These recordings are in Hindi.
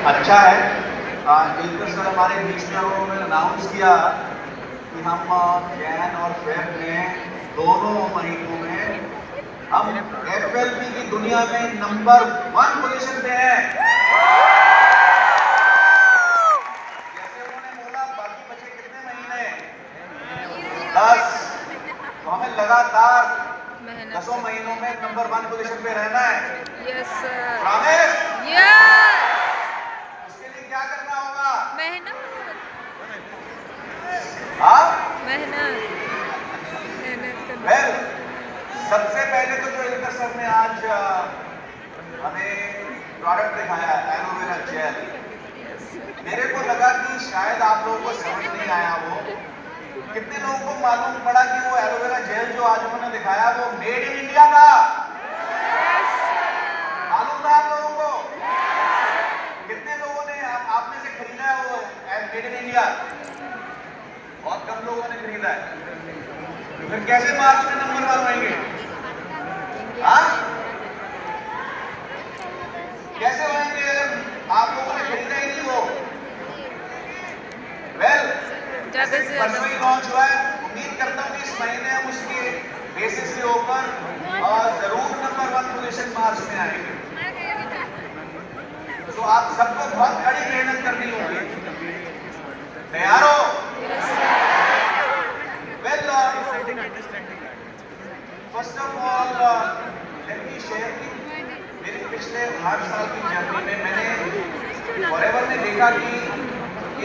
अच्छा है। मिलकर सर हमारे बीच में उन्होंने अनाउंस किया कि हम जैन और फेब में दोनों महीनों में हम एफएलपी की दुनिया में नंबर 1 पोजीशन पे हैं। जैसे उन्होंने बोला बाकी बचे कितने महीने, 10, तो हमें लगातार 10 महीनों में नंबर 1 पोजीशन पे रहना है। Yes sir. प्रॉमिस? यस। उसके लिए क्या करना होगा? मेहनत। हाँ, मेहनत करना। वेल, सबसे पहले तो जो इल्का सर ने आज हमें प्रोडक्ट दिखाया एलोवेरा जेल, मेरे को लगा कि शायद आप लोगों को समझ नहीं आया वो। कितने लोगों को मालूम पड़ा कि वो एलोवेरा जेल जो आज उन्होंने दिखाया वो मेड इन इंडिया था? मालूम था आप लोगों को? कितने लोगों ने आप में से खरीदा है वो मेड इन इंडिया? बहुत कम लोगों ने खरीदा है। फिर कैसे मार्च में नंबर 1 होंगे? हाँ, कैसे होंगे अगर आप लोगों ने खरीदा ही नहीं वो? वेल, परसों ही लॉन्च हुआ है। उम्मीद करता हूँ कि इस महीने हम उसके बेसिस के ऊपर जरूर नंबर 1 पोजीशन मार्च में आएंगे। तो आप सबको बहुत कड़ी मेहनत करनी होगी। तैयार हो? Well, first of all let me share कि मेरे पिछले 8 साल की जर्नी में मैंने फॉरएवर में देखा कि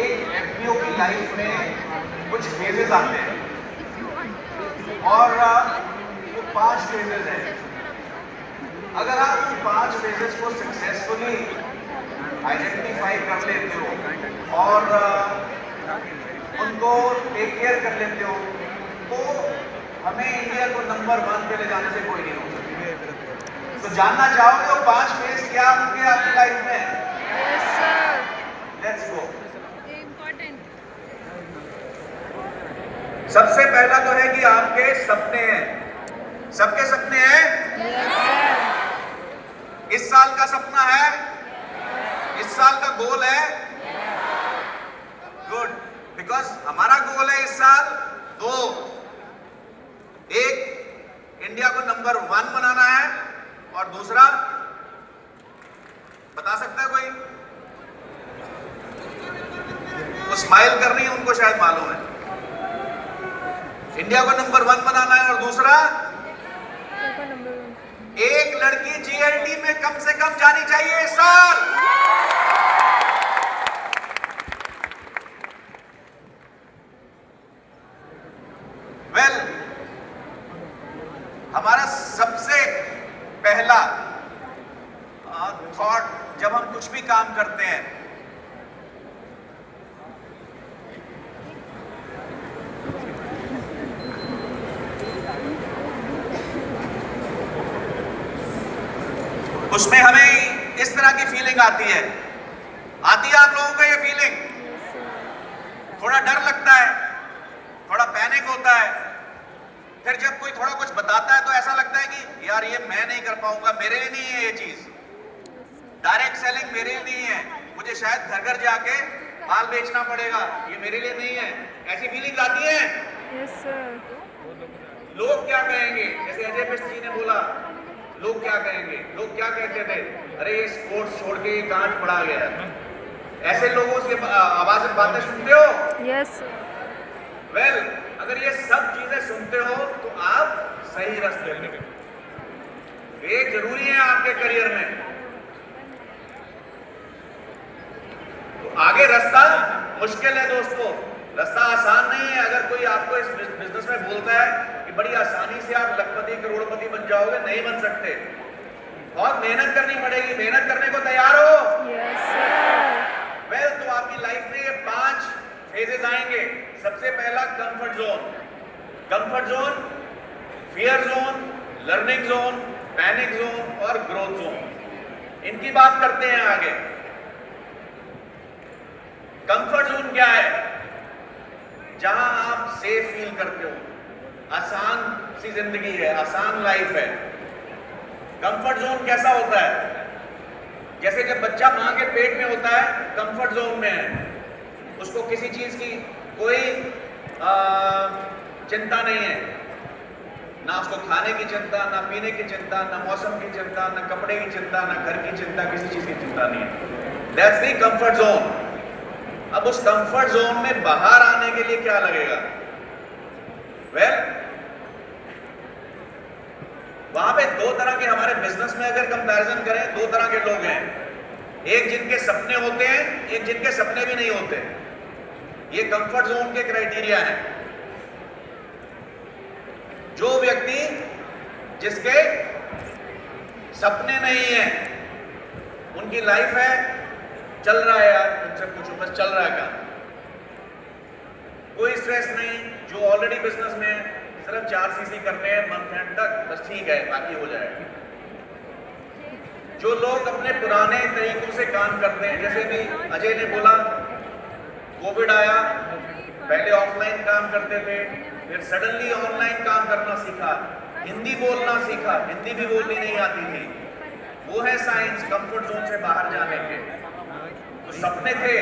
एक एफपीओ की लाइफ में कुछ फेजेस आते हैं और वो 5 फेजेस हैं। अगर आप उन 5 फेजेस को सक्सेसफुली आइडेंटिफाई कर लेते हो और उनको टेक केयर कर लेते हो तो हमें इंडिया को नंबर 1 पे ले जाने से कोई नहीं रोक सकता। तो जानना चाहोगे वो 5 फेज क्या होंगे आपकी लाइफ में? Yes sir. Let's go. Important. सबसे पहला तो है कि आपके सपने हैं। सबके सपने हैं? Yes sir. इस साल का सपना है? इस साल का गोल है? गुड, बिकॉज हमारा गोल है इस साल 2। एक, इंडिया को नंबर 1 बनाना है और दूसरा, बता सकता है कोई? वो स्माइल कर रही है, उनको शायद मालूम है। इंडिया को नंबर 1 बनाना है और दूसरा, एक लड़की जीएलटी में कम से कम जानी चाहिए इस साल। वेल, हमारा सबसे पहला थॉट जब हम कुछ भी काम करते हैं, उसमें हमें इस तरह की फीलिंग आती है। आती है आप लोगों को ये फीलिंग? थोड़ा डर लगता है, थोड़ा पैनिक होता है। फिर जब कोई थोड़ा कुछ बताता है तो ऐसा लगता है कि यार ये मैं नहीं कर पाऊंगा, मेरे लिए नहीं है ये चीज। डायरेक्ट सेलिंग मेरे लिए नहीं है, मुझे शायद घर घर जाके माल बेचना पड़ेगा, ये मेरे लिए नहीं है। ऐसी फीलिंग आती है। Yes sir. लोग क्या कहेंगे? जैसे अजय मिश्र जी ने बोला, लोग क्या कहेंगे? लोग क्या कहते थे? अरे ये स्पोर्ट्स छोड़ के कहां पड़ा गया है। ऐसे लोगों से आवाज बातें सुनते हो? यस। वेल, अगर ये सब चीजें सुनते हो तो आप सही रास्ते पे। ये जरूरी है आपके करियर में। तो आगे रास्ता मुश्किल है दोस्तों, रास्ता आसान नहीं है। अगर कोई आपको इस बिजनेस में बोलता है कि बड़ी आसानी से आप लखपति करोड़पति बन जाओगे, नहीं बन सकते। बहुत मेहनत करनी पड़ेगी। मेहनत करने को तैयार हो? Yes sir. वेल, तो आपकी लाइफ में ये 5 फेजेस आएंगे। सबसे पहला comfort zone. Comfort zone, fear zone, learning zone, panic zone और ग्रोथ जोन। इनकी बात करते हैं आगे। कंफर्ट जोन क्या है? जहां आप सेफ फील करते हो, आसान सी जिंदगी है, आसान लाइफ है। कंफर्ट जोन कैसा होता है? जैसे जब बच्चा माँ के पेट में होता है, कंफर्ट जोन में है, उसको किसी चीज की कोई चिंता नहीं है, ना उसको खाने की चिंता, ना पीने की चिंता, ना मौसम की चिंता, ना कपड़े की चिंता, ना घर की चिंता, किसी चीज की चिंता नहीं है। That's the comfort zone. अब उस कंफर्ट जोन में बाहर आने के लिए क्या लगेगा? वेल, वहां पे दो तरह के, हमारे बिजनेस में अगर कंपैरिजन करें, दो तरह के लोग हैं। एक जिनके सपने होते हैं, एक जिनके सपने भी नहीं होते। ये कंफर्ट जोन के क्राइटेरिया हैं। जो व्यक्ति जिसके सपने नहीं है, उनकी लाइफ है चल रहा है यार, उनसे पूछो बस चल रहा है क्या, कोई स्ट्रेस नहीं। जो ऑलरेडी बिजनेस में है, सिर्फ 4 सीसी करने हैं मंथ एंड तक, बस ठीक है, बाकी हो जाएगा। जो लोग अपने पुराने तरीकों से काम करते हैं, जैसे भी अजय ने बोला, कोविड आया, पहले ऑफलाइन काम करते थे, फिर सडनली ऑनलाइन काम करना सीखा, हिंदी बोलना सीखा, हिंदी भी बोलनी नहीं आती थी। वो है साइंस कंफर्ट जोन से बाहर जाने के। तो सपने थे,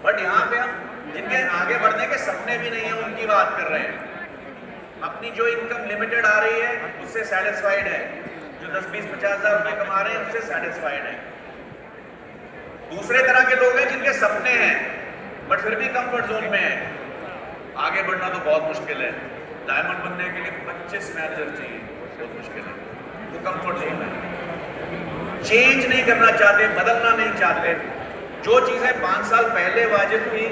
बट यहाँ पे हम जिनके आगे बढ़ने के सपने भी नहीं है, उनकी बात कर रहे हैं। अपनी जो इनकम लिमिटेड आ रही है उससे सेटिस्फाइड है, जो 10, 20, 50 हजार रुपए कमा रहे हैं उससे सेटिस्फाइड है। दूसरे तरह के लोग हैं जिनके सपने हैं बट फिर भी कंफर्ट जोन में है। आगे बढ़ना तो बहुत मुश्किल है। डायमंड बनने के लिए 25 मैनेजर चाहिए, बहुत मुश्किल है। वो कंफर्ट जोन है, चेंज नहीं करना चाहते, बदलना नहीं चाहते। जो चीजें 5 साल पहले वाजिब थी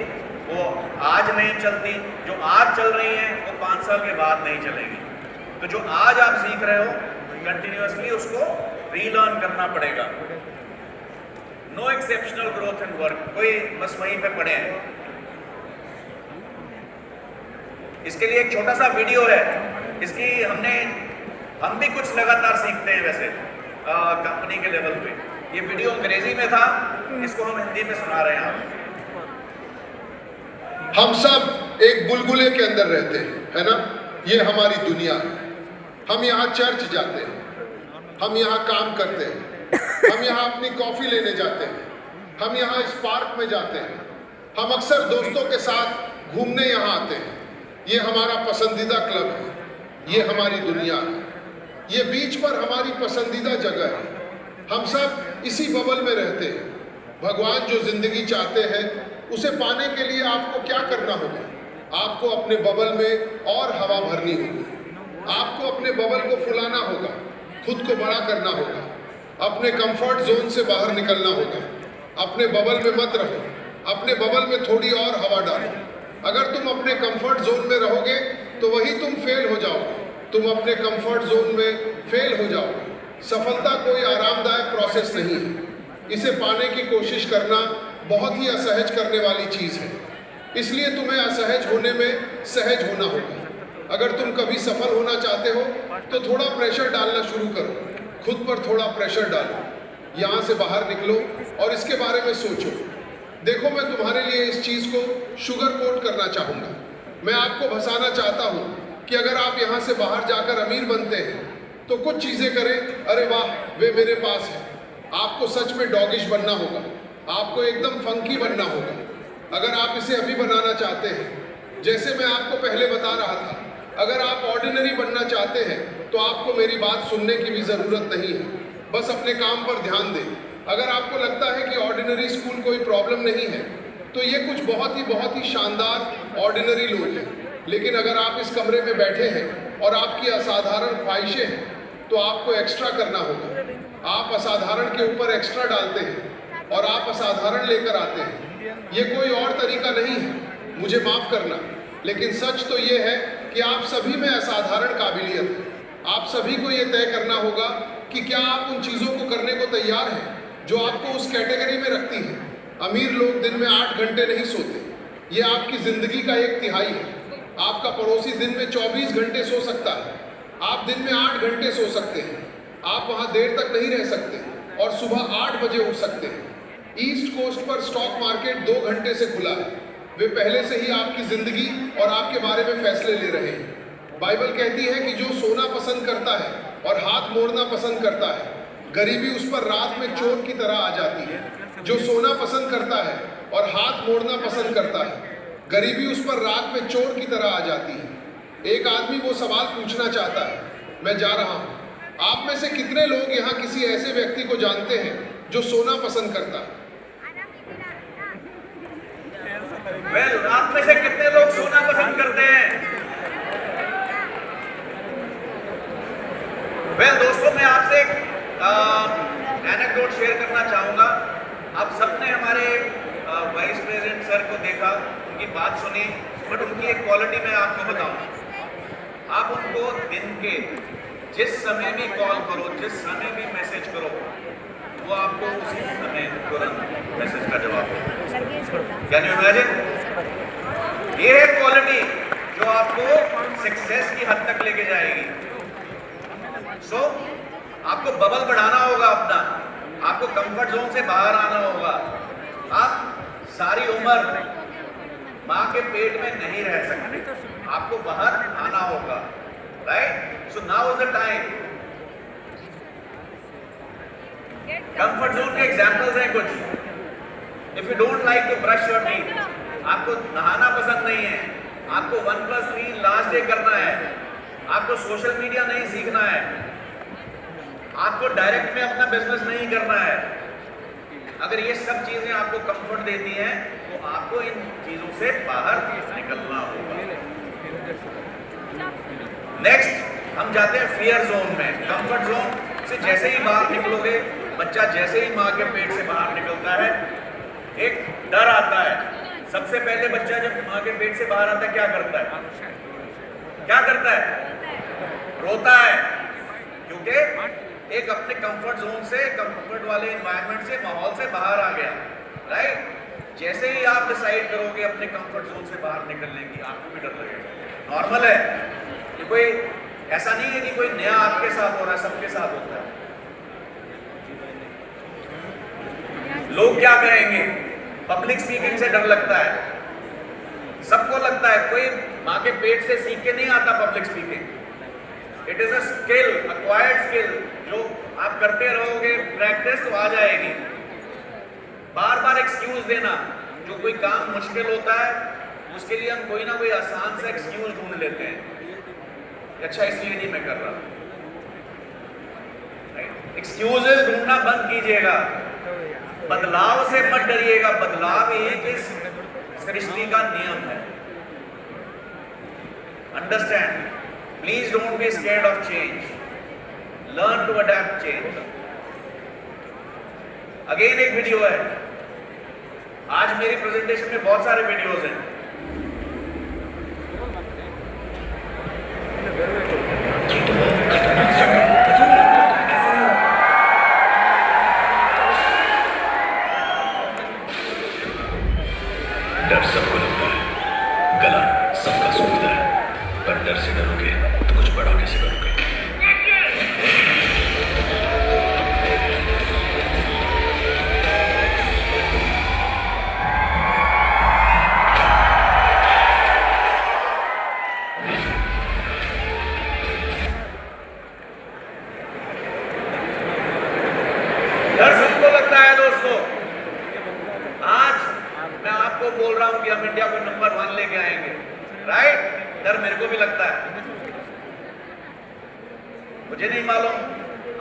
वो आज नहीं चलती, जो आज चल रही हैं वो 5 साल के बाद नहीं चलेगी। तो जो आज आप सीख रहे हो कंटिन्यूअसली उसको रीलर्न करना पड़ेगा। No exceptional growth in work, कोई बस वहीं पे पड़े हैं। इसके लिए एक छोटा सा वीडियो है, इसकी हम भी कुछ लगातार सीखते हैं वैसे कंपनी के लेवल पे। ये वीडियो अंग्रेजी में था, इसको हम हिंदी में सुना रहे हैं। हम सब एक बुलबुले के अंदर रहते हैं, है ना? ये हमारी दुनिया है। हम यहाँ चर्च जाते हैं, हम यहाँ काम करते हैं, हम यहाँ अपनी कॉफी लेने जाते हैं, हम यहाँ इस पार्क में जाते हैं, हम अक्सर दोस्तों के साथ घूमने यहाँ आते हैं। ये हमारा पसंदीदा क्लब है, ये हमारी दुनिया है, ये बीच पर हमारी पसंदीदा जगह है। हम सब इसी बबल में रहते हैं। भगवान जो जिंदगी चाहते हैं उसे पाने के लिए आपको क्या करना होगा? आपको अपने बबल में और हवा भरनी होगी, आपको अपने बबल को फुलाना होगा, खुद को बड़ा करना होगा, अपने कंफर्ट जोन से बाहर निकलना होगा। अपने बबल में मत रहो, अपने बबल में थोड़ी और हवा डालो। अगर तुम अपने कंफर्ट जोन में रहोगे तो वही तुम फेल हो जाओगे, तुम अपने कंफर्ट जोन में फेल हो जाओगे। सफलता कोई आरामदायक प्रोसेस नहीं है, इसे पाने की कोशिश करना बहुत ही असहज करने वाली चीज़ है। इसलिए तुम्हें असहज होने में सहज होना होगा। अगर तुम कभी सफल होना चाहते हो तो थोड़ा प्रेशर डालना शुरू करो, खुद पर थोड़ा प्रेशर डालो, यहाँ से बाहर निकलो और इसके बारे में सोचो। देखो, मैं तुम्हारे लिए इस चीज़ को शुगर कोट करना चाहूँगा। मैं आपको भसाना चाहता हूँ कि अगर आप यहाँ से बाहर जाकर अमीर बनते हैं तो कुछ चीज़ें करें, अरे वाह वे मेरे पास है। आपको सच में डॉगिश बनना होगा, आपको एकदम फंकी बनना होगा। अगर आप इसे अभी बनाना चाहते हैं, जैसे मैं आपको पहले बता रहा था, अगर आप ऑर्डिनरी बनना चाहते हैं तो आपको मेरी बात सुनने की भी ज़रूरत नहीं है, बस अपने काम पर ध्यान दें। अगर आपको लगता है कि ऑर्डिनरी स्कूल कोई प्रॉब्लम नहीं है तो ये कुछ बहुत ही शानदार ऑर्डिनरी लोग हैं। लेकिन अगर आप इस कमरे में बैठे हैं और आपकी असाधारण ख्वाहिशें हैं तो आपको एक्स्ट्रा करना होगा। आप असाधारण के ऊपर एक्स्ट्रा डालते हैं और आप असाधारण लेकर आते हैं। ये कोई और तरीका नहीं है, मुझे माफ़ करना, लेकिन सच तो ये है कि आप सभी में असाधारण काबिलियत है। आप सभी को ये तय करना होगा कि क्या आप उन चीज़ों को करने को तैयार हैं जो आपको उस कैटेगरी में रखती हैं। अमीर लोग दिन में 8 घंटे नहीं सोते, ये आपकी ज़िंदगी का 1/3 है। आपका पड़ोसी दिन में 24 घंटे सो सकता है, आप दिन में 8 घंटे सो सकते हैं। आप वहाँ देर तक नहीं रह सकते और सुबह 8 बजे उठ सकते हैं। ईस्ट कोस्ट पर स्टॉक मार्केट 2 घंटे से खुला है। वे पहले से ही आपकी ज़िंदगी और आपके बारे में फैसले ले रहे हैं। बाइबल कहती है कि जो सोना पसंद करता है और हाथ मोड़ना पसंद करता है गरीबी उस पर रात में चोर की तरह आ जाती है। जो सोना पसंद करता है और हाथ मोड़ना पसंद करता है, गरीबी उस पर रात में चोर की तरह आ जाती है। एक आदमी वो सवाल पूछना चाहता है, मैं जा रहा हूँ, आप में से कितने लोग यहाँ किसी ऐसे व्यक्ति को जानते हैं जो सोना पसंद करता है? वेल, आप में से कितने लोग सोना पसंद करते हैं? वेल दोस्तों, मैं आपसे एक एनेक्डोट शेयर करना चाहूंगा। आप सबने हमारे वाइस प्रेसिडेंट सर को देखा, उनकी बात सुनी, बट उनकी एक क्वालिटी मैं आपको बताऊं। आप उनको दिन के जिस समय भी कॉल करो, जिस समय भी मैसेज करो, वो आपको उसी समय तुरंत मैसेज का जवाब दो। Can you imagine? ये है क्वालिटी जो आपको सक्सेस की हद तक लेके जाएगी। सो आपको बबल बढ़ाना होगा अपना, आपको कंफर्ट जोन से बाहर आना होगा। आप सारी उम्र माँ के पेट में नहीं रह सकते, आपको बाहर आना होगा, right? So now is the time. Comfort zone के एग्जांपल्स हैं कुछ। If you don't like to brush your teeth, आपको नहाना पसंद नहीं है, आपको 1+3 लास्ट डे करना है, आपको सोशल मीडिया नहीं सीखना है, आपको डायरेक्ट में अपना बिजनेस नहीं करना है, अगर ये सब चीजें आपको कंफर्ट देती हैं तो आपको इन चीजों से बाहर निकलना होगा। नेक्स्ट हम जाते हैं फियर जोन में। कंफर्ट जोन से जैसे ही बाहर निकलोगे, बच्चा जैसे ही माँ के पेट से बाहर निकलता है, एक डर आता है। सबसे पहले बच्चा जब माँ के पेट से बाहर आता है क्या करता है? क्या करता है? रोता है, क्योंकि एक अपने कंफर्ट जोन से, कंफर्ट वाले एनवायरनमेंट से, माहौल से बाहर आ गया, राइट? जैसे ही आप डिसाइड करोगे अपने कंफर्ट जोन से बाहर निकलने की, आपको भी डर लगेगा। नॉर्मल है, ये कोई ऐसा नहीं है कि कोई नया आपके साथ हो रहा है, सबके साथ होता है। लोग क्या कहेंगे? पब्लिक स्पीकिंग से डर लगता है, सबको लगता है। कोई माँ के पेट से सीख के नहीं आता public speaking. It is a skill, acquired skill, जो आप करते रहोगे प्रैक्टिस तो आ जाएगी। बार बार एक्सक्यूज देना, जो कोई काम मुश्किल होता है उसके लिए हम कोई ना कोई आसान सा एक्सक्यूज ढूंढ लेते हैं। अच्छा इसलिए नहीं मैं कर रहा। एक्सक्यूजेस ढूंढना बंद कीजिएगा, बदलाव से मत डरिएगा। बदलाव एक इस सृष्टि का नियम है। Understand? Please don't be scared of change, learn to adapt change. Again एक वीडियो है, आज मेरी प्रेजेंटेशन में बहुत सारे वीडियोस हैं। डर सबको लगता है, गला सबका सूखता है, पर डर से डरोगे तो कुछ बड़ा कैसे करोगे? डर सबको लगता है दोस्तों। आज मैं आपको बोल रहा हूं कि हम इंडिया को नंबर 1 लेके आएंगे, राइट? डर मेरे को भी लगता है, मुझे नहीं मालूम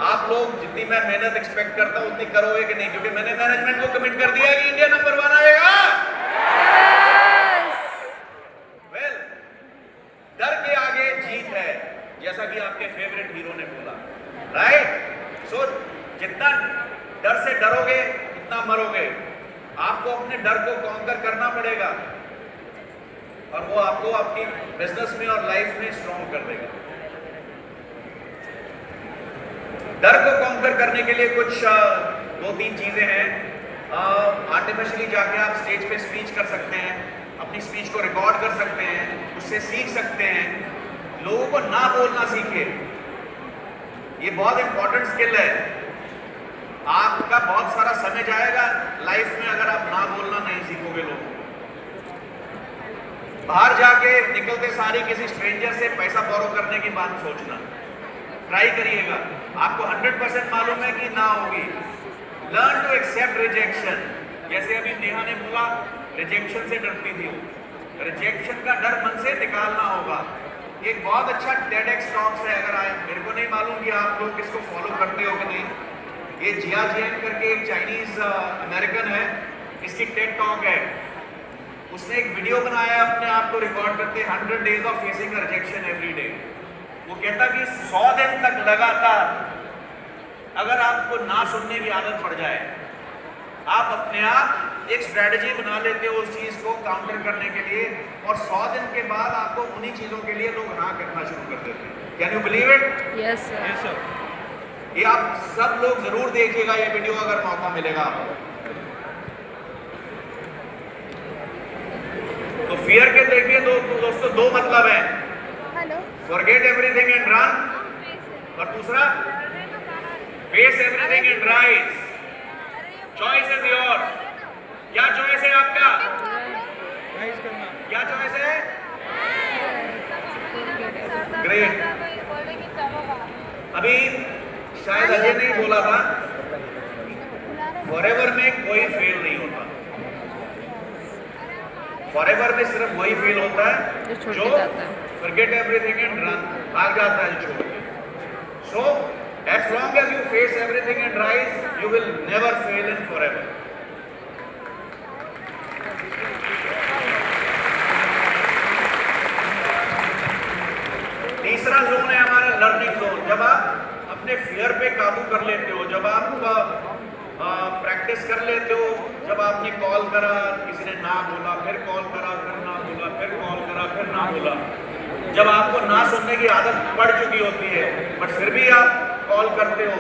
आप लोग जितनी मैं मेहनत एक्सपेक्ट करता हूं उतनी करोगे कि नहीं, क्योंकि मैंने मैनेजमेंट को कमिट कर दिया कि इंडिया नंबर 1 आएगा। वेल, डर के आगे जीत है, जैसा कि आपके फेवरेट हीरो ने बोला, राइट? सो जितना डर से डरोगे उतना मरोगे। आपको अपने डर को कॉन्कर करना पड़ेगा और वो आपको आपकी बिजनेस में और लाइफ में स्ट्रॉन्ग कर देगा। डर को कॉन्कर करने के लिए कुछ 2-3 चीजें हैं। आर्टिफिशियली जाके आप स्टेज पे स्पीच कर सकते हैं, अपनी स्पीच को रिकॉर्ड कर सकते हैं, उससे सीख सकते हैं। लोगों को ना बोलना सीखिए, ये बहुत इंपॉर्टेंट स्किल है। आपका बहुत सारा समय जाएगा लाइफ में अगर आप ना बोलना नहीं सीखोगे। लोग बाहर जाके निकलते सारी किसी स्ट्रेंजर से पैसा बोरो करने की बात सोचना, ट्राई करिएगा, आपको 100% मालूम है कि ना होगी। Learn to accept rejection. जैसे अभी नेहा ने बोला रिजेक्शन से डरती थी, रिजेक्शन का डर मन से निकालना होगा। एक बहुत अच्छा TEDx टॉक्स है, अगर आए, मेरे को नहीं मालूम कि आप लोग किसको फॉलो करते हो कि नहीं। ये जिया जैन करके एक चाइनीज अमेरिकन है, इसकी TED टॉक है। उसने एक वीडियो बनाया अपने आप को रिकॉर्ड करते 100 days of facing rejection every day. वो कहता कि 100 दिन तक लगातार अगर आपको ना सुनने की आदत पड़ जाए, आप अपने आप एक स्ट्रेटजी बना लेते हो उस चीज को काउंटर करने के लिए, और 100 दिन के बाद आपको उन्हीं चीजों के लिए लोग हाँ करना शुरू कर देते हैं। Can you believe it? Yes sir. ये आप सब लोग जरूर देखिएगा ये वीडियो अगर मौका मिलेगा आपको। तो फियर के देखिए दोस्तों दो मतलब है, फॉरगेट एवरीथिंग एंड रन, और दूसरा face everything and rise. Choice is yours. क्या चॉइस है आपका? क्या चॉइस है? ग्रेट। अभी शायद अजय नहीं बोला था, फॉरएवर में कोई फेल नहीं होता। फॉरएवर में सिर्फ वही फेल होता है जो फॉरगेट एवरीथिंग एंड रन, भाग जाता है छोड़ के। सो as long as you face everything and rise, you will never fail in forever. तीसरा जोन है हमारा लर्निंग जोन। जब आप अपने फियर पे काबू कर लेते हो, जब आप प्रैक्टिस कर लेते हो, जब आपने कॉल करा, किसी ने ना बोला, फिर कॉल करा, फिर ना बोला, फिर कॉल करा, फिर ना बोला, जब आपको ना सुनने की आदत पड़ चुकी होती है बट फिर भी आप कॉल करते हो,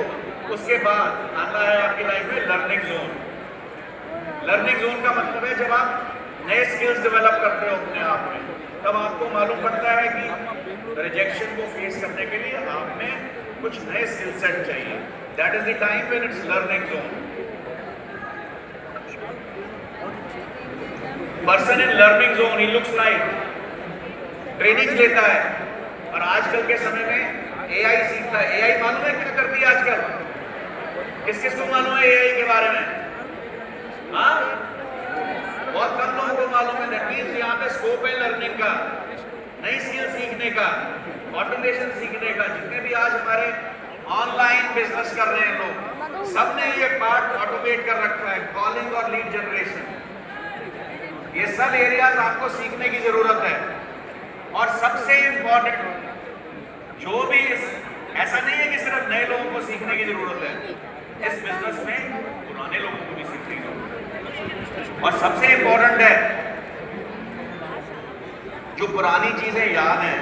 उसके बाद आता है आपकी लाइफ में लर्निंग जोन। लर्निंग जोन का मतलब है जब आप नए स्किल्स डेवलप करते हो अपने आप में, तब आपको मालूम पड़ता है कि रिजेक्शन को फेस करने के लिए आप में कुछ नए स्किल सेट चाहिए। That is the time when it's learning zone. Person in learning zone he looks like training लेता है, और आजकल के समय में AI सीखता है। AI मालूम है क्या करती है आजकल? किस किस को मालूम है AI के बारे में? हाँ, बहुत कम लोगों को मालूम है। दैट मींस यहाँ पे स्कोप है लर्निंग का, नई स्किल सीखने का, ऑटोमेशन सीखने का। जितने भी आज हमारे ऑनलाइन बिजनेस कर रहे हैं लोग, सबने ये पार्ट ऑटोमेट कर रखा है, कॉलिंग और लीड जनरेशन। ये सब एरियाज आपको सीखने की जरूरत है। और सबसे इंपॉर्टेंट जो भी ऐसा नहीं है कि सिर्फ नए लोगों को सीखने की जरूरत है, इस बिजनेस में पुराने लोगों को भी सीखने की जरूरत है। और सबसे इंपॉर्टेंट है जो पुरानी चीजें याद हैं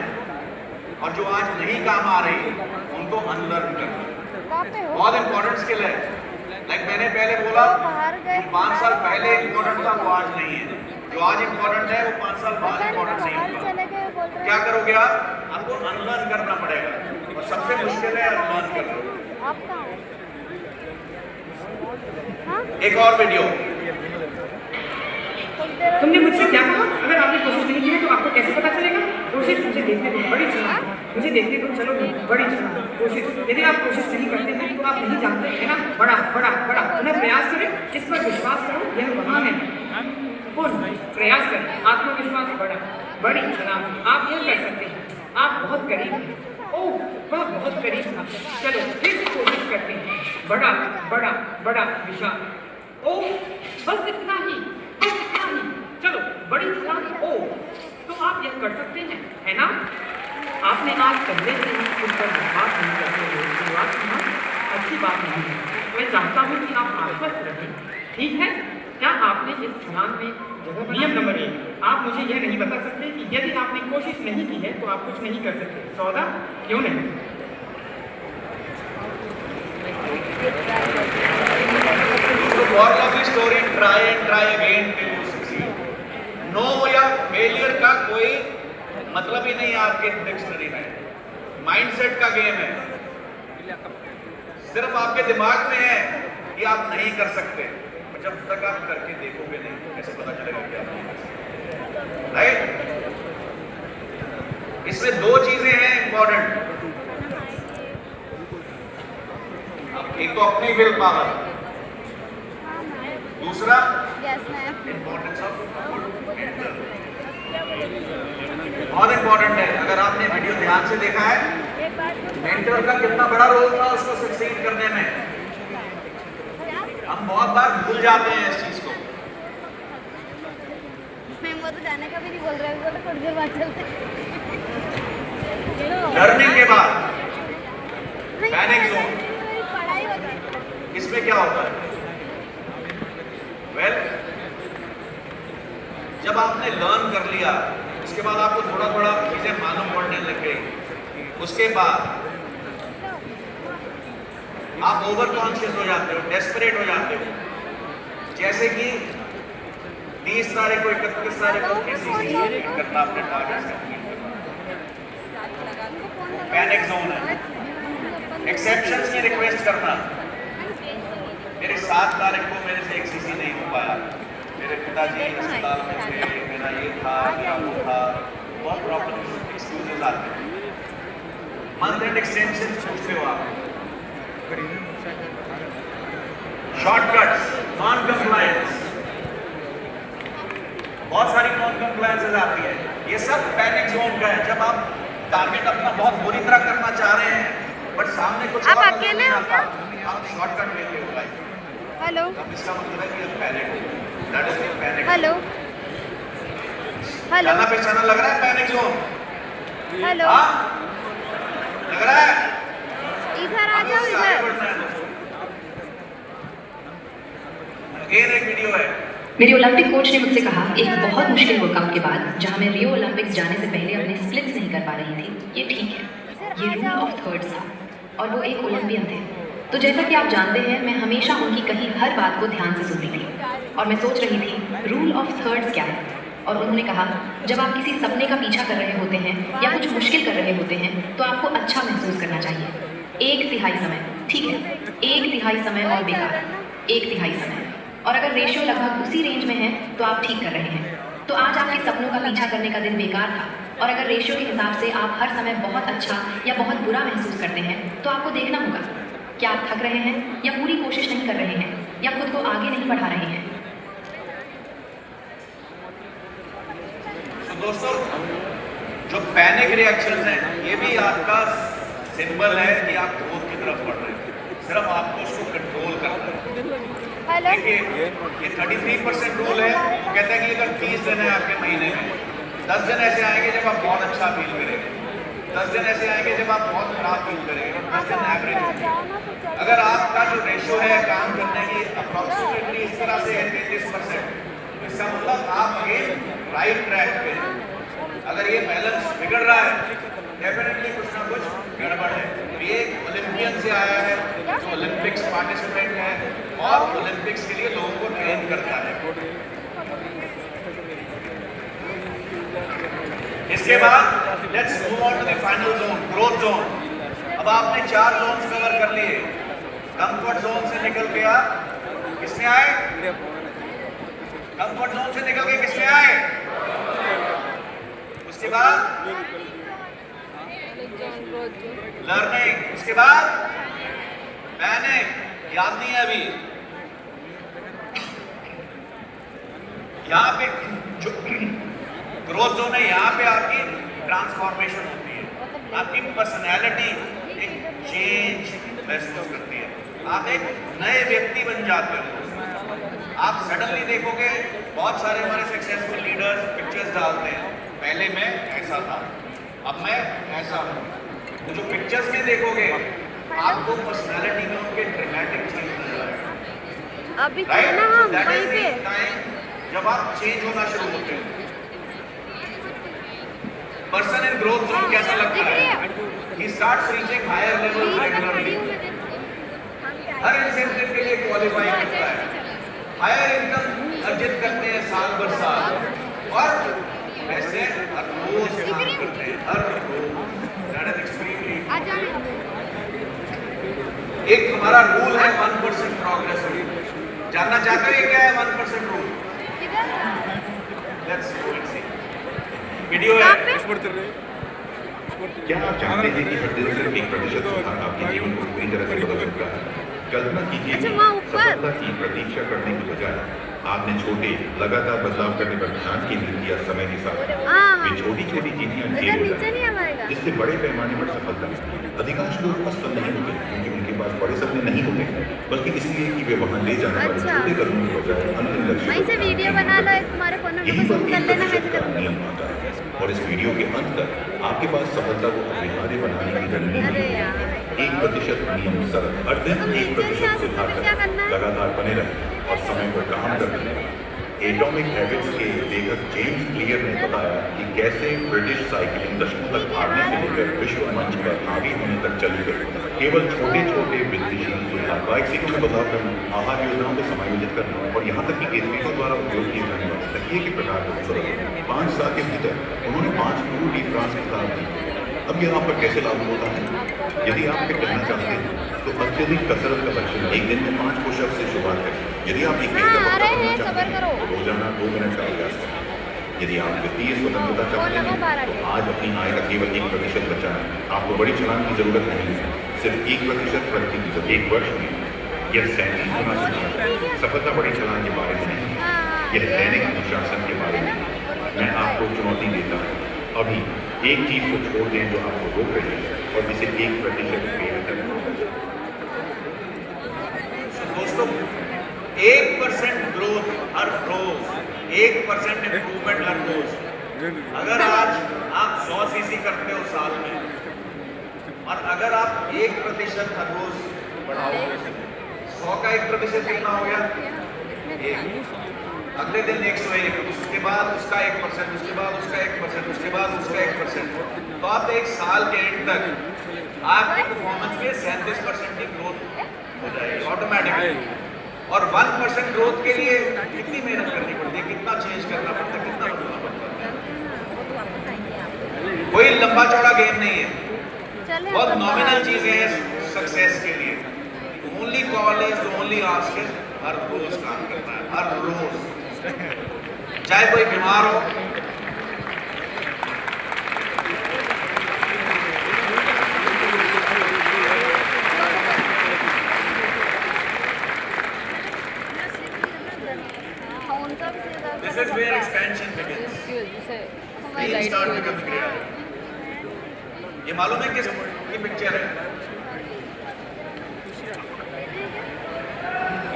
और जो आज नहीं काम आ रही, उनको अनलर्न करना बहुत इंपॉर्टेंट स्किल है। लाइक मैंने पहले बोला, जो 5 साल पहले इंपॉर्टेंट था वो आज नहीं है, जो आज इंपॉर्टेंट है वो 5 साल बाद इंपॉर्टेंट नहीं होगा। क्या करोगे आप? आपको अनलर्न करना पड़ेगा, और सबसे मुश्किल है अनलर्न करना। एक और वीडियो। तुमने मुझसे क्या कहा? अगर आपने कोशिश नहीं की है तो आपको कैसे पता चलेगा? कोशिश मुझे देखने दो, बड़ी चला मुझे देखने दो, चलो बड़ी चला कोशिश। यदि आप कोशिश नहीं करते हैं तो आप नहीं जानते है ना। बड़ा बड़ा बड़ा उन्हें प्रयास करें, किस पर विश्वास करो, यह वहाँ है। प्रयास करें, आत्मविश्वास बड़ा, बड़ी चला। आप यह कर सकते हैं, आप बहुत करीब हैं। ओह वह बहुत करीब था। चलो फिर से कोशिश करते हैं। बड़ा बड़ा बड़ा विशाल। ओह बस इतना ही, बस इतना ही। चलो बड़ी चला। ओह तो आप यह कर सकते हैं, है ना? आपने आज पहले से ही उस पर विश्वास नहीं करते हुए शुरुआत करना अच्छी बात नहीं है। मैं चाहता हूँ कि आप आश्वस्त रहें, ठीक है? क्या आपने इस छलांग में जगह? नियम नंबर 1, आप मुझे यह नहीं बता सकते कि यदि आपने कोशिश नहीं की है तो आप कुछ नहीं कर सकते। सौदा क्यों नहीं? moral of the story, try and try again till you succeed। No या फेलियर का कोई मतलब ही नहीं है आपके डिक्शनरी में। माइंडसेट का गेम है, सिर्फ आपके दिमाग में है कि आप नहीं कर सकते, और जब तक आप करके देखोगे नहीं कैसे पता चलेगा कि आप नहीं कर सकते, राइट? इसमें 2 चीजें हैं इंपॉर्टेंट। एक तो अपनी विल पावर, दूसरा yes ma'am importance of good mentor. बहुत इंपॉर्टेंट है। अगर आपने वीडियो ध्यान से देखा है, मेंटर का कितना बड़ा रोल था उसको सक्सीड करने में। हम बहुत बार भूल जाते हैं इस चीज को। मैम वो तो जाने का भी नहीं बोल रहे हैं, वो तो थोड़ी देर बाद चलते लर्निंग के बाद पैनिक जोन, पढ़ाई होता है। इसमें क्या होता है? वेल, जब आपने लर्न कर लिया, उसके बाद आपको थोड़ा थोड़ा चीजें मालूम पड़ने लग गई, उसके बाद आप ओवर कॉन्शियस हो जाते हो, डेस्परेट हो जाते हो। जैसे कि 30 तारीख को 31 तारीख को KCC करना, अपने टारगेट्स कंप्लीट करना, पैनिक जोन है। एक्सेप्शंस की रिक्वेस्ट करना, मेरे 7 तारीख को मेरे से एक CC नहीं हो पाया, मेरे पिताजी अस्पताल में थे, मेरा ये था, मेरा वो था, बहुत प्रॉब्लम, एक्सक्यूजेस आते हैं। मंथ एंड एक्सटेंशन पूछते हो आप, शॉर्टकट्स, नॉन कंप्लायंस, बहुत सारी नॉन कंप्लायंसेस आती है। ये सब पैनिक जोन का है। जब आप टारगेट अपना बहुत बुरी तरह करना चाह रहे हैं बट सामने कुछ आप और नजर अकेले नहीं हो आता, आप शॉर्टकट लेते हो भाई। हेलो अब इसका मतलब है कि आप पैनिक हो। That is panic. Hello hello जाना पहचाना लग रहा है पैनिक जोन? हेलो हाँ, लग रहा है? इधर आ जाओ आगे इधर। बढ़ना है दोस्तों। अगेन एक वीडियो है। मेरे ओलंपिक कोच ने मुझसे कहा, एक बहुत मुश्किल वर्कआउट के बाद जहां मैं रियो ओलंपिक्स जाने से पहले अपने स्प्लिट्स नहीं कर पा रही थी, ये ठीक है, ये रूल ऑफ थर्ड्स था और वो एक ओलंपियन थे। तो जैसा कि आप जानते हैं, मैं हमेशा उनकी कही हर बात को ध्यान से सुनती थी और मैं सोच रही थी रूल ऑफ थर्ड्स क्या है। और उन्होंने कहा, जब आप किसी सपने का पीछा कर रहे होते हैं या कुछ मुश्किल कर रहे होते हैं तो आपको अच्छा महसूस करना चाहिए। 1/3 समय, ठीक है, 1/3 समय और बेकार, 1/3 समय, और अगर रेशियो लगभग उसी रेंज में है तो आप ठीक कर रहे हैं। तो आज आपके सपनों का पीछा करने का दिन बेकार था, और अगर रेशियो के हिसाब से आप हर समय बहुत अच्छा या बहुत बुरा महसूस करते हैं तो आपको देखना होगा, क्या आप थक रहे हैं या पूरी कोशिश नहीं कर रहे हैं या खुद को आगे नहीं बढ़ा रहे हैं। तो दोस्तों, जो पैनिक रिएक्शंस हैं, ये भी आपका सिंबल है कि आप ग्रोथ की तरफ बढ़ रहे हैं। सिर्फ आपको उसको कंट्रोल करना है। हेलो देखिए, ये 33% रूल है। वो कहता है कि अगर 30 दिन है आपके महीने में, 10 दिन ऐसे आएंगे जब आप बहुत अच्छा फील करेंगे, 10 दिन ऐसे आएंगे जब आप बहुत खराब फील करेंगे, और 10 दिन एवरेज होंगे। अगर आपका जो रेशियो है काम करने की अप्रॉक्सीमेटली इस तरह से है 33%, इसका मतलब आप अगेन राइट ट्रैक पे हैं। अगर ये बैलेंस बिगड़ रहा है, डेफिनेटली कुछ ना कुछ गड़बड़ है। ये ओलंपियन से आया है, जो ओलंपिक्स पार्टिसिपेंट है और ओलंपिक्स के लिए लोगों को ट्रेन करता है। इसके बाद let's move on to the final zone, growth zone. अब आपने 4 जोन्स कवर कर लिए। कंफर्ट जोन से निकल के आप किसमें आए? कंफर्ट जोन से निकल के किसमें आए? उसके बाद लर्निंग, उसके बाद पैनिक, याद नहीं है अभी। यहाँ पे जो ग्रोथ जोन है, यहाँ पे आपकी ट्रांसफॉर्मेशन होती है, आपकी पर्सनैलिटी एक चेंज महसूस करती है, आप एक नए व्यक्ति बन जाते हो। आप सडनली देखोगे बहुत सारे हमारे सक्सेसफुल लीडर्स पिक्चर्स डालते हैं, पहले मैं ऐसा था, अब मैं ऐसा हूँ। तो जो पिक्चर्स में देखोगे आपको पर्सनैलिटी में उनके ड्रामेटिक चेंज नजर आएगा। अभी तो ना हम वहीं पे जब आप चेंज होना शुरू होते हो। पर्सन इन ग्रोथ जोन कैसा लगता है? He starts reaching higher levels regularly. Her incentive के लिए क्वालिफाई करता है, हायर इनकम अर्जित करते हैं साल भर साल, और ऐसे हर रोज काम करते हैं, हर रोज। एक हमारा रूल है 1% प्रोग्रेस रूल। जानना चाहते हो ये क्या है 1% rule? Let's go and see. Video है। क्या आप जानते हैं कि हर दिन सिर्फ 1% सुधार आपके जीवन को पूरी तरह से बदल सकता है? कल्पना कीजिए अच्छा, कि वहाँ ऊपर? सफलता की प्रतीक्षा करने की बजाय आपने छोटे लगातार बदलाव करने पर ध्यान केंद्रित किया समय के साथ। हाँ, वे हाँ। छोटी छोटी चीजें इधर ढेर हो नीचे जाती नहीं हैं, हमारेगा। जिससे बड़े पैमाने पर सफलता मिलती है। अधिकांश लोग असफल नहीं होते क्योंकि उनके पास बड़े सपने नहीं होते, बल्कि इसलिए कि वे वहां ले जाने वाले अच्छा। छोटे कदमों के बजाय अंतिम लक्ष्य वहीं पर से ध्यान वीडियो केंद्रित बना लो, करते एक हैं। तुम्हारे फोन में यहीं मुझको पर zoom कर 1% लेना, मैं ऐसे का करूँगी। नियम आता है और इस वीडियो के अंत तक आपके पास सफलता को अपरिहार्य बनाने की रणनीति अरे है। यार। 1% नियम सरल, हर दिन तुम नीचे नहीं आ 1% सकते, सुधार फिर क्या करना करें, है? लगातार बने रहें और समय पर काम करते रहें। एटॉमिक हैबिट्स के लेखक जेम्स क्लियर ने बताया कि कैसे ब्रिटिश साइकिलिंग दशकों तक हारने से लेकर विश्व मंच पर हावी होने तक चली गई। केवल छोटे छोटे वृद्धिशील सुधार, बाइक सीटों में बदलाव करना, आहार योजनाओं को समायोजित करना और यहाँ तक कि एथलीटों द्वारा उपयोग किए जाने वाले तकिए के प्रकार को बदलना। 5 साल के भीतर उन्होंने 5 टूर डी फ्रांस किताब दी। अब यह आप पर कैसे लागू होता है? यदि आप फिट रहना चाहते हैं तो अत्यधिक कसरत का लक्ष्य एक दिन में 5 पुशअप से शुरुआत करें। यदि आप एक हाँ, दिन आ का रहे बनना हैं, चाहते सब्र करो। हैं तो रोजाना 2 मिनट का अभ्यास करें। यदि आप वित्तीय स्वतंत्रता चाहते हैं तो आज अपनी आय का केवल 1% बचाएं। आपको बड़ी छलांग की जरूरत नहीं है, सिर्फ 1% प्रति एक वर्ष में यह 37 गुना सुधार है। सफलता बड़ी छलांग के बारे में नहीं है, यह दैनिक अनुशासन के बारे में है। मैं आपको चुनौती देता हूँ, अभी एक चीज को छोड़ दें जो आपको रोक रही है और इसे 1% पेड़ करें। दोस्तों 1% ग्रोथ हर रोज, 1% इम्प्रूवमेंट हर रोज। अगर आज आप 100 सीसी करते हो साल में और अगर आप 1% हर रोज बढ़ाओ, 100 का 1% कितना हो गया? 1। अगले दिन 101, उसके बाद उसका 1%, उसके बाद उसका 1%, उसके बाद उसका 1%। तो आप एक साल के एंड तक आपकी परफॉर्मेंस में 37% की ग्रोथ हो जाएगी ऑटोमेटिकली। और 1% ग्रोथ के लिए कितनी मेहनत करनी पड़ती है, कितना चेंज करना पड़ता है, कितना बदलना पड़ता है। कोई लंबा चौड़ा गेम नहीं है, चले बहुत अपन नॉमिनल बाहर। चीजें हैं सक्सेस के लिए। Only call is only ask is हर रोज काम करना है, हर रोज, चाहे कोई बीमार हो, this is where expansion begins. Dreams start becoming reality. ये मालूम है किस की पिक्चर है?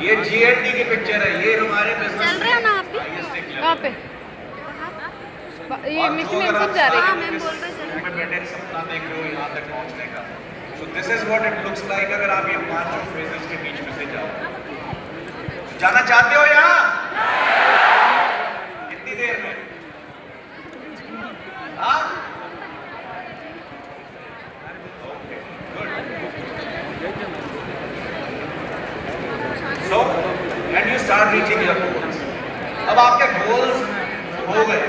ये GLD की पिक्चर है। ये हमारे बिजनेस चल रहे हो ना आप भी? कहाँ पे? ये मिस्टर मेम सब जा रहे हाँ, हैं। मैम बोल रहे चलो। में बैठे सपना देख रहे हो यहाँ तक पहुँचने का। So this is what it looks like अगर आप ये 5 फेजेस के बीच में से जाओ। जाना चाहते हो यहाँ? कितनी देर में? हाँ? Okay, good. So, and you start reaching your goals. अब आपके goals हो गए,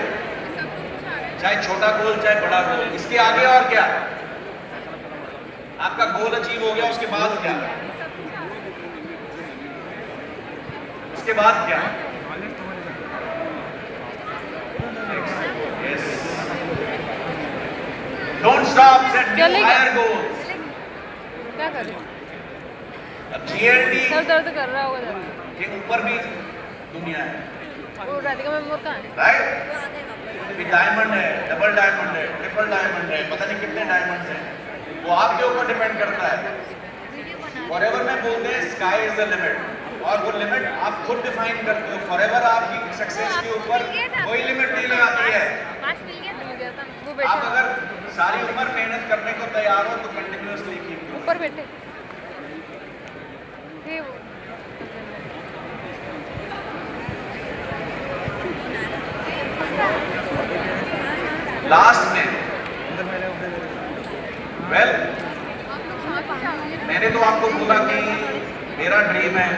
चाहे छोटा गोल चाहे बड़ा गोल, इसके आगे और क्या? आपका गोल अचीव हो गया, उसके बाद क्या? उसके बाद क्या? Yes. Don't stop, set new चलेगा। higher goals. क्या करें? अब GLD सर दर्द कर रहा होगा जरा। के ऊपर भी दुनिया है, वो राधिका मैम और कहाँ है? राइट? अभी डायमंड है, डबल डायमंड है, ट्रिपल डायमंड है, पता नहीं कितने डायमंड्स हैं। वो आपके ऊपर डिपेंड करता है। फॉरएवर में बोलते हैं स्काई इज द लिमिट, और वो लिमिट आप खुद डिफाइन करते हो। फॉरएवर आपकी सक्सेस के ऊपर कोई लिमिट नहीं लगाती है। मिल गया था। वो आप बैठे अगर सारी उम्र मेहनत करने को तैयार हो तो कंटिन्यूअसली कीप करो। ऊपर बैठे। ये वो। लास्ट में वेल मैंने तो आपको बोला कि मेरा ड्रीम है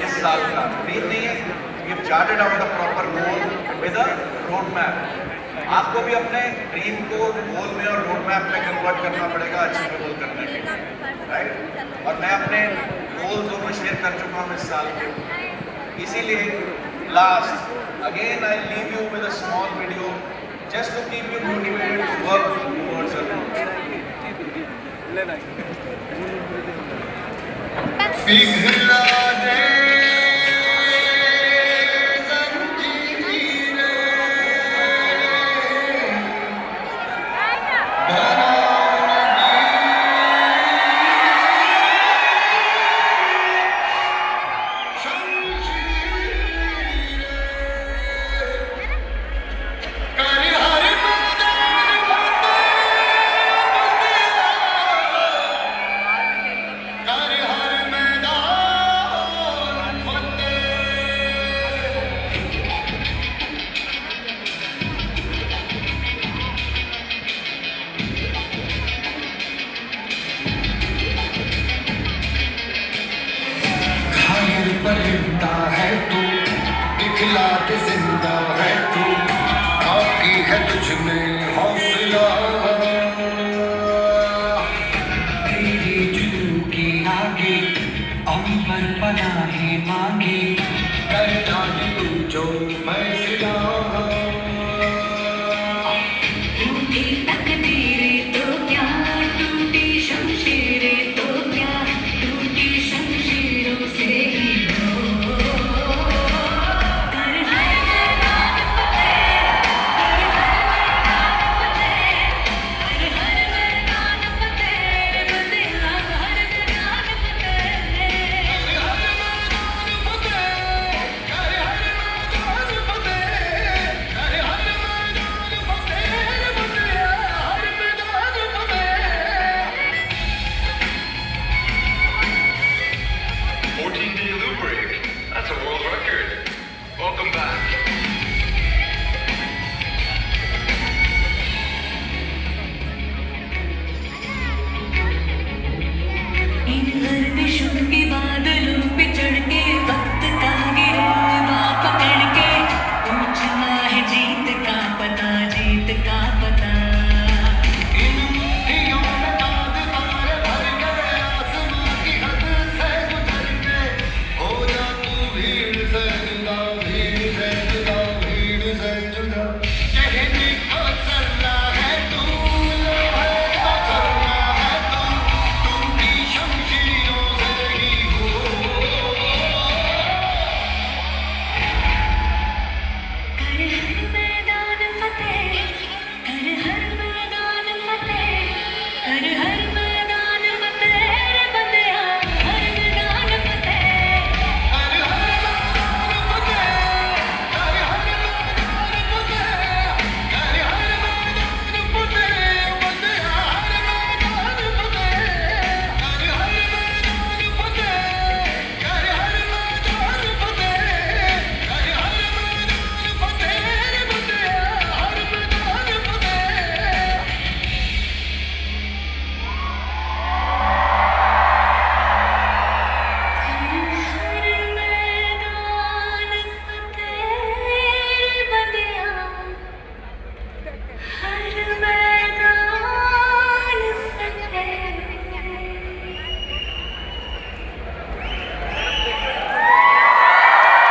इस साल का, ड्रीम नहीं है, you chartered out the proper goal with a road map. आपको भी अपने ड्रीम को गोल में और रोड मैप में कन्वर्ट करना पड़ेगा अचीवेबल करने के लिए, राइट? और मैं अपने गोल्स दोनों शेयर कर चुका हूँ इस साल के, इसीलिए last again I leave you with a small video just to keep you motivated to work towards your goals. पिघला दे परिंदा है तू दिखला के जिंदा